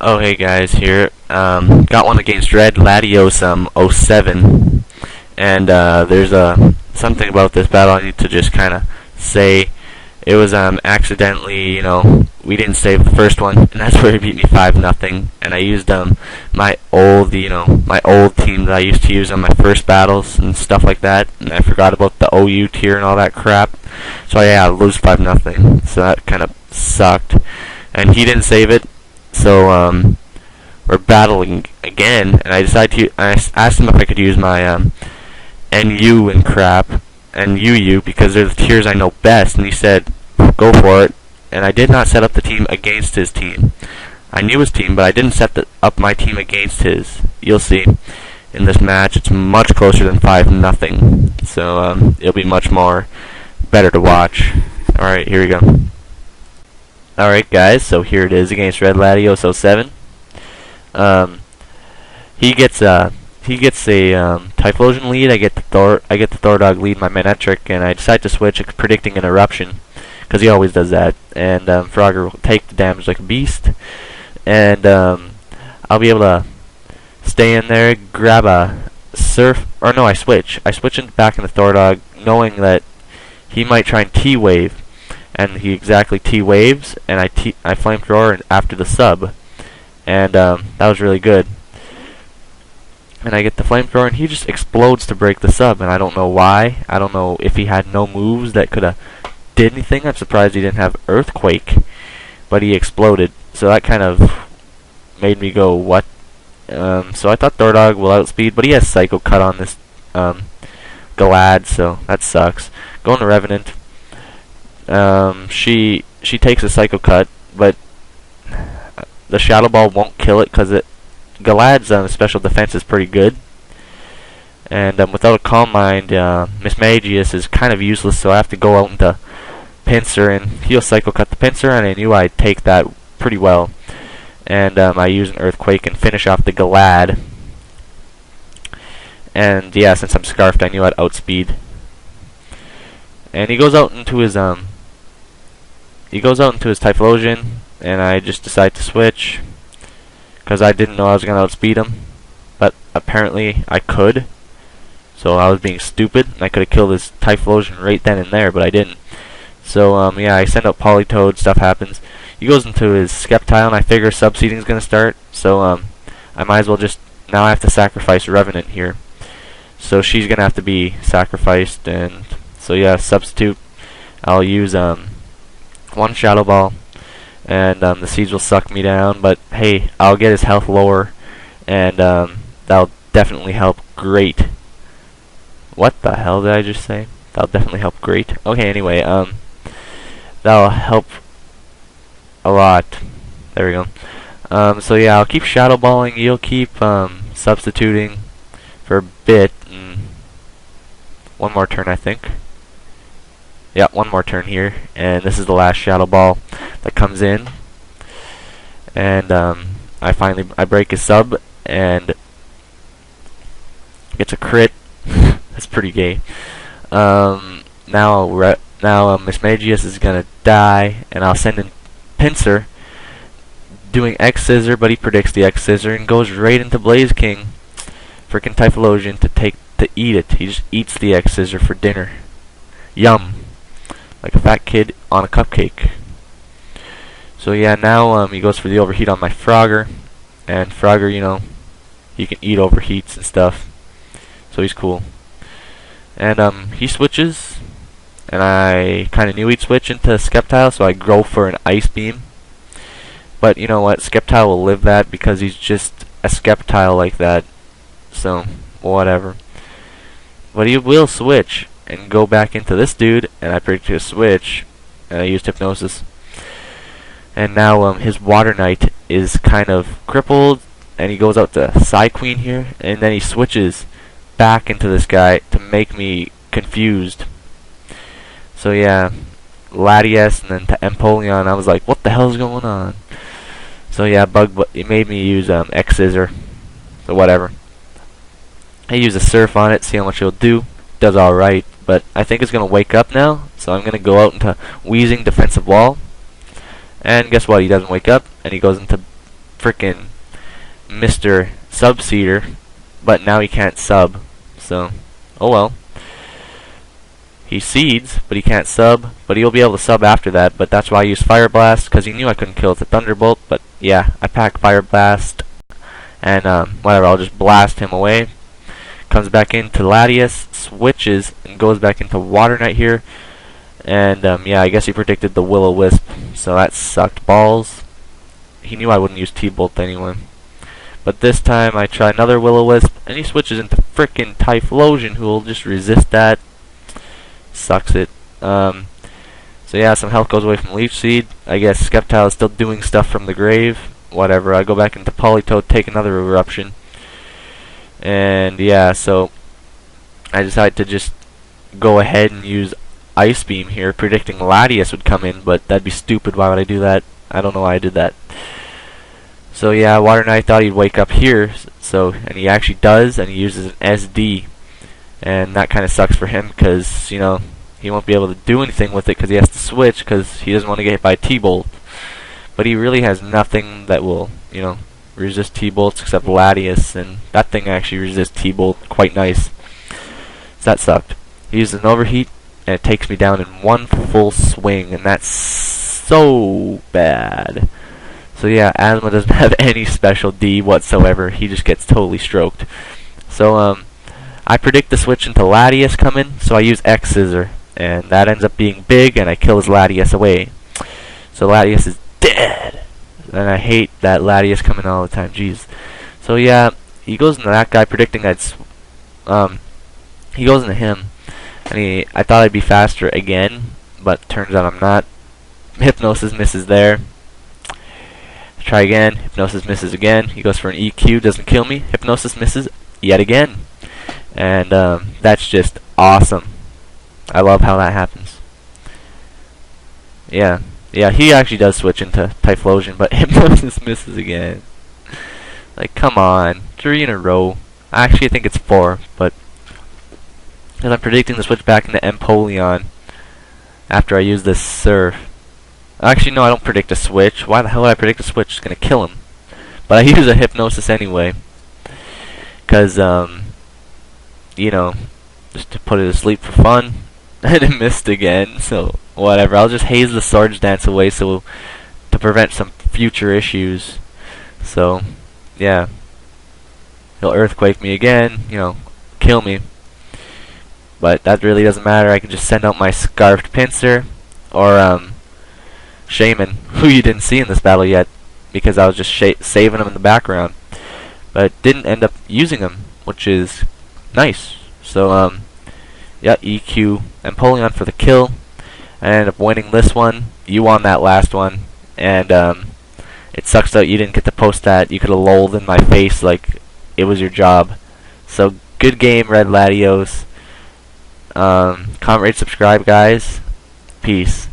Oh hey guys, here. Got one against RedLatios07, and there's something about this battle I need to just kind of say. It was accidentally, we didn't save the first one, and that's where he beat me 5-0. And I used my old, my old team that I used to use on my first battles and stuff like that, and I forgot about the OU tier and all that crap. So yeah, I lose 5-0. So that kind of sucked, and he didn't save it. So we're battling again, and I asked him if I could use my NU and crap and UU because they're the tiers I know best, and he said go for it. And I did not set up the team against his team. I knew his team, but I didn't set up my team against his. You'll see in this match it's much closer than 5-0, so it'll be much more better to watch. Alright, here we go. Alright guys, so here it is against RedLatios07. He gets a Typhlosion lead. I get the Thor Dog lead, my Manectric, and I decide to switch, predicting an eruption, because he always does that. And Frogger will take the damage like a beast, and I'll be able to stay in there, grab a Surf, or no, I switch back into Thor Dog, knowing that he might try and T-Wave, and he exactly T-Waves, and I Flamethrower after the sub, and that was really good. And I get the Flamethrower, and he just explodes to break the sub, and I don't know why. I don't know if he had no moves that could have did anything. I'm surprised he didn't have Earthquake, but he exploded, so that kind of made me go, what? So I thought Thordog will outspeed, but he has Psycho Cut on this Galad, so that sucks. Going to Revenant. She takes a Psycho Cut, but the Shadow Ball won't kill it because Galad's special defense is pretty good. And without a Calm Mind, Miss Magius is kind of useless, so I have to go out into Pinsir, and he'll Psycho Cut the Pinsir, and I knew I'd take that pretty well. And I use an Earthquake and finish off the Galad. And yeah, since I'm Scarfed, I knew I'd outspeed. And he goes out into his Typhlosion, and I just decide to switch because I didn't know I was gonna outspeed him, but apparently I could. So I was being stupid, and I could have killed his Typhlosion right then and there, but I didn't. So yeah, I send out Politoed, stuff happens. He goes into his Sceptile, and I figure Subseeding's gonna start, so I might as well just, now I have to sacrifice Revenant here. So she's gonna have to be sacrificed, and so yeah, substitute. I'll use one Shadow Ball, and the Siege will suck me down, but hey, I'll get his health lower, and that'll definitely help great. What the hell did I just say? That'll definitely help great. Okay, anyway, that'll help a lot. There we go. So yeah, I'll keep Shadow Balling, you'll keep substituting for a bit. One more turn, I think. Yeah, one more turn here, and this is the last Shadow Ball that comes in. And I break his sub, and gets a crit. That's pretty gay. Now Miss Magius is gonna die, and I'll send in Pinsir, doing X Scissor, but he predicts the X Scissor and goes right into Blaze King, freaking Typhlosion to eat it. He just eats the X Scissor for dinner. Yum, like a fat kid on a cupcake. So yeah, now he goes for the overheat on my Frogger, and Frogger, he can eat overheats and stuff, so he's cool. And he switches, and I kind of knew he'd switch into Sceptile, so I go for an Ice Beam. But you know what, Sceptile will live that because he's just a Sceptile like that, so whatever. But he will switch and go back into this dude, and I predicted a switch, and I used Hypnosis. And now his Water Knight is kind of crippled, and he goes out to Psy Queen here, and then he switches back into this guy to make me confused. So yeah, Latias and then to Empoleon, I was like, what the hell is going on? So yeah, it made me use X Scissor, so whatever. I use a Surf on it, see how much it'll do. Does alright, but I think it's gonna wake up now, so I'm gonna go out into Wheezing Defensive Wall. And guess what? He doesn't wake up, and he goes into frickin' Mr. Subseeder, but now he can't sub. So, oh well. He seeds, but he can't sub, but he'll be able to sub after that, but that's why I used Fire Blast, because he knew I couldn't kill with the Thunderbolt, but yeah, I pack Fire Blast, and whatever, I'll just blast him away. Comes back into Latios, switches, and goes back into Water Knight here, and yeah, I guess he predicted the Will-O-Wisp, so that sucked balls. He knew I wouldn't use T-Bolt anyway. But this time I try another Will-O-Wisp, and he switches into frickin' Typhlosion, who will just resist that. Sucks it. So yeah, some health goes away from Leech Seed. I guess Skeptile is still doing stuff from the grave. Whatever, I go back into Politoed, take another Eruption. And yeah, so I decided to just go ahead and use Ice Beam here, predicting Latios would come in, but that'd be stupid. Why would I do that? I don't know why I did that. So yeah, Water Knight thought he'd wake up here, and he actually does, and he uses an SD. And that kind of sucks for him, because, you know, he won't be able to do anything with it because he has to switch, because he doesn't want to get hit by T-Bolt. But he really has nothing that will, you know, resist T-Bolts except Latios, and that thing actually resists T-Bolt quite nice. So that sucked. He used an Overheat, and it takes me down in one full swing, and that's so bad. So yeah, Asthma doesn't have any special D whatsoever. He just gets totally stroked. So, I predict the switch into Latios coming, so I use X Scissor, and that ends up being big, and I kill his Latios away. So Latios is dead, and I hate that Latios coming all the time. Jeez. So yeah, he goes into that guy, predicting that he goes into him, and I thought I'd be faster again, but turns out I'm not. Hypnosis misses there. Try again. Hypnosis misses again. He goes for an EQ, doesn't kill me. Hypnosis misses yet again. And that's just awesome. I love how that happens. Yeah, he actually does switch into Typhlosion, but Hypnosis misses again. Like, come on, 3 in a row. Actually, I think it's 4, but because I'm predicting the switch back into Empoleon after I use this Surf. Actually, no, I don't predict a switch. Why the hell would I predict a switch? It's gonna kill him. But I use a Hypnosis anyway, because you know, just to put it to sleep for fun. And it missed again, so whatever. I'll just haze the Swords Dance away to prevent some future issues. So, yeah. He'll Earthquake me again, you know, kill me. But that really doesn't matter. I can just send out my Scarfed Pinsir, or Shaman, who you didn't see in this battle yet, because I was just saving him in the background. But didn't end up using him, which is nice. So, yeah, EQ Empoleon for the kill. I ended up winning this one. You won that last one. And, it sucks that you didn't get to post that. You could have lolled in my face like it was your job. So, good game, RedLatios. Comment, rate, subscribe, guys. Peace.